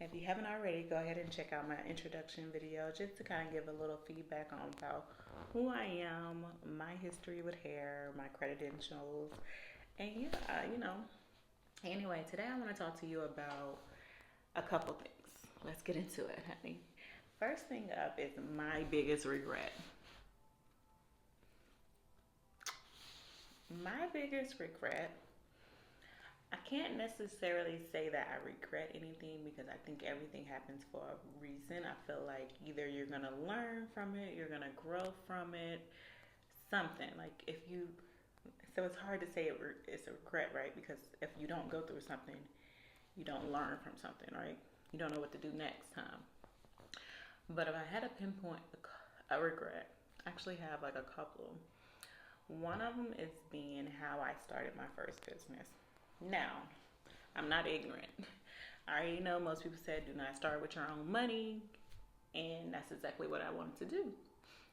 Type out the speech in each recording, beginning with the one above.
If you haven't already, go ahead and check out my introduction video just to kind of give a little feedback on about who I am, my history with hair, my credentials, and yeah. Anyway, today I want to talk to you about a couple things. Let's get into it, honey. First thing up is my biggest regret. My biggest regret, I can't necessarily say that I regret anything because I think everything happens for a reason. I feel like either you're going to learn from it, you're going to grow from it, something. Like if you, so it's hard to say it's a regret, right? Because if you don't go through something, you don't learn from something, right? You don't know what to do next time. But if I had to pinpoint a regret, I actually have like a couple. One of them is being how I started my first business. Now, I'm not ignorant. I already know most people said do not start with your own money, and that's exactly what I wanted to do.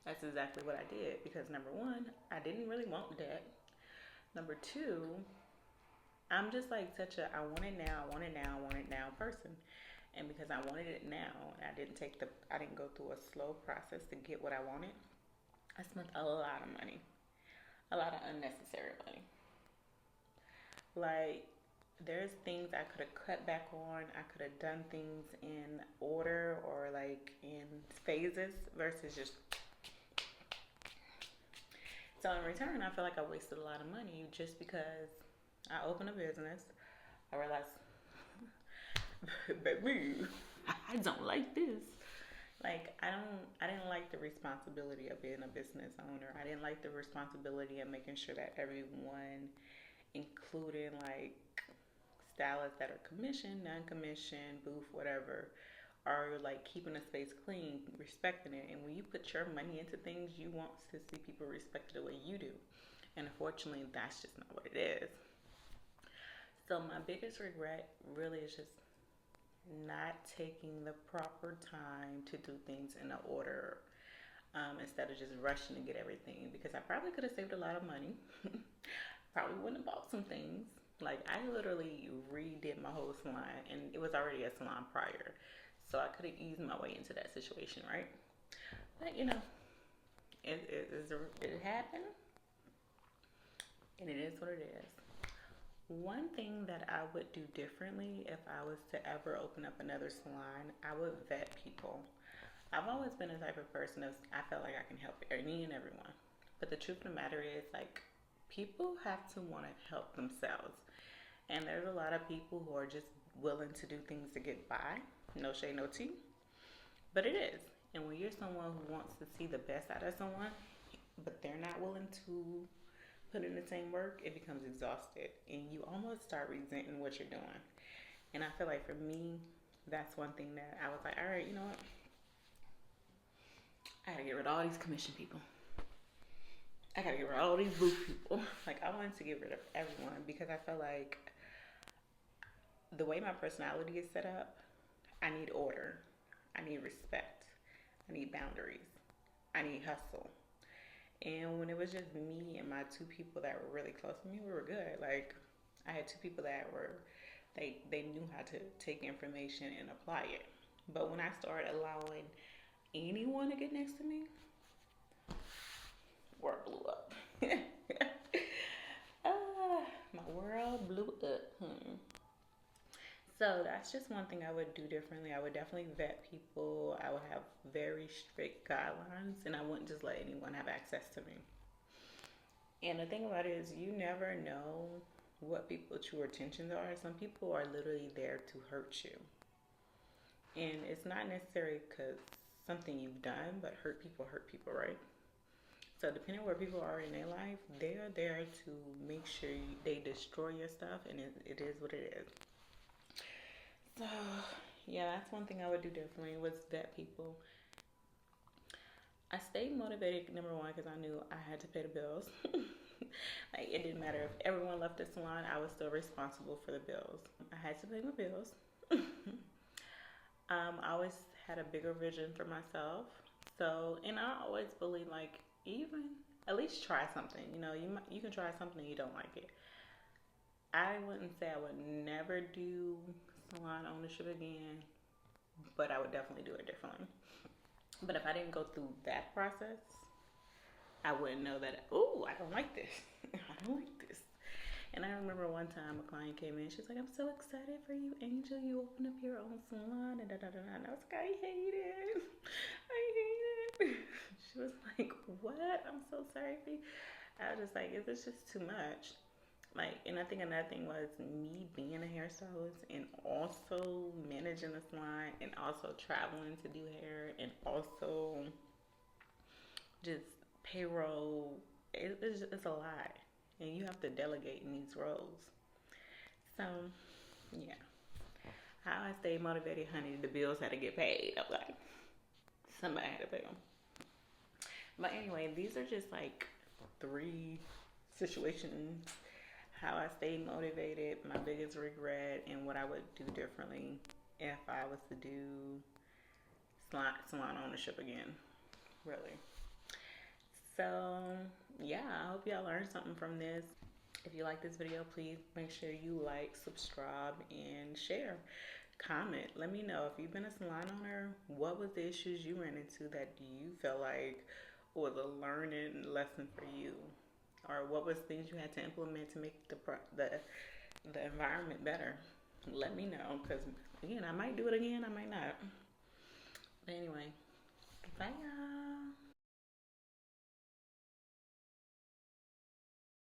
That's exactly what I did because number one, I didn't really want debt. Number two, I'm just like such a I want it now, I want it now, I want it now person. And because I wanted it now, and I didn't go through a slow process to get what I wanted. I spent a lot of money, a lot of unnecessary money. Like there's things I could have cut back on. I could have done things in order or like in phases versus just. So in return, I feel like I wasted a lot of money just because I opened a business. I realized, baby, I don't like this. Like I didn't like the responsibility of being a business owner. I didn't like the responsibility of making sure that everyone, including like stylists that are commissioned, non-commissioned, booth, whatever, are like keeping the space clean, respecting it. And when you put your money into things, you want to see people respect it the way you do. And unfortunately, that's just not what it is. So my biggest regret really is just not taking the proper time to do things in order instead of just rushing to get everything because I probably could have saved a lot of money. Probably wouldn't have bought some things. Like I literally redid my whole salon and it was already a salon prior. So I could have eased my way into that situation, right? But it happened and it is what it is. One thing that I would do differently if I was to ever open up another salon, I would vet people. I've always been the type of person that I felt like I can help any and everyone. But the truth of the matter is, like, people have to want to help themselves. And there's a lot of people who are just willing to do things to get by. No shade, no tea. But it is. And when you're someone who wants to see the best out of someone, but they're not willing to put in the same work, it becomes exhausted. And you almost start resenting what you're doing. And I feel like for me, that's one thing that I was like, all right, you know what? I gotta get rid of all these commission people. I gotta get rid of all these booth people. Like I wanted to get rid of everyone because I felt like the way my personality is set up, I need order. I need respect. I need boundaries. I need hustle. And when it was just me and my two people that were really close to me, we were good. Like I had two people that were they knew how to take information and apply it. But when I started allowing anyone to get next to me, world blew up. My world blew up. So that's just one thing I would do differently. I would definitely vet people. I would have very strict guidelines, and I wouldn't just let anyone have access to me. And the thing about it is, you never know what people's true intentions are. Some people are literally there to hurt you, and it's not necessarily because something you've done, but hurt people, right? So depending on where people are in their life, they are there to make sure they destroy your stuff, and it is what it is. So yeah, that's one thing I would do differently was vet people. I stayed motivated number one because I knew I had to pay the bills. Like it didn't matter if everyone left the salon, I was still responsible for the bills. I had to pay my bills. I always had a bigger vision for myself. So, and I always believe like even at least try something. You can try something and you don't like it. I wouldn't say I would never do salon ownership again, but I would definitely do it differently. But if I didn't go through that process, I wouldn't know that, oh, I don't like this. I don't like this. And I remember one time a client came in, she's like, I'm so excited for you, Angel. You opened up your own salon. And, da, da, da, da. And I was like, I hate it. I hate it. She was like, what? I'm so sorry for you. I was just like, it was just too much. Like, and I think another thing was me being a hairstylist and also managing a salon and also traveling to do hair and also just payroll. It's a lot, and you have to delegate in these roles. So, yeah, how I stayed motivated, honey. The bills had to get paid. I'm like, somebody had to pay them. But anyway, these are just like 3 situations. How I stayed motivated, my biggest regret, and what I would do differently if I was to do salon ownership again. Really. So, yeah, I hope y'all learned something from this. If you like this video, please make sure you like, subscribe, and share. Comment. Let me know if you've been a salon owner, what was the issues you ran into that you felt like was a learning lesson for you? Or what was things you had to implement to make the environment better? Let me know, because again, I might do it again, I might not. But anyway, bye y'all.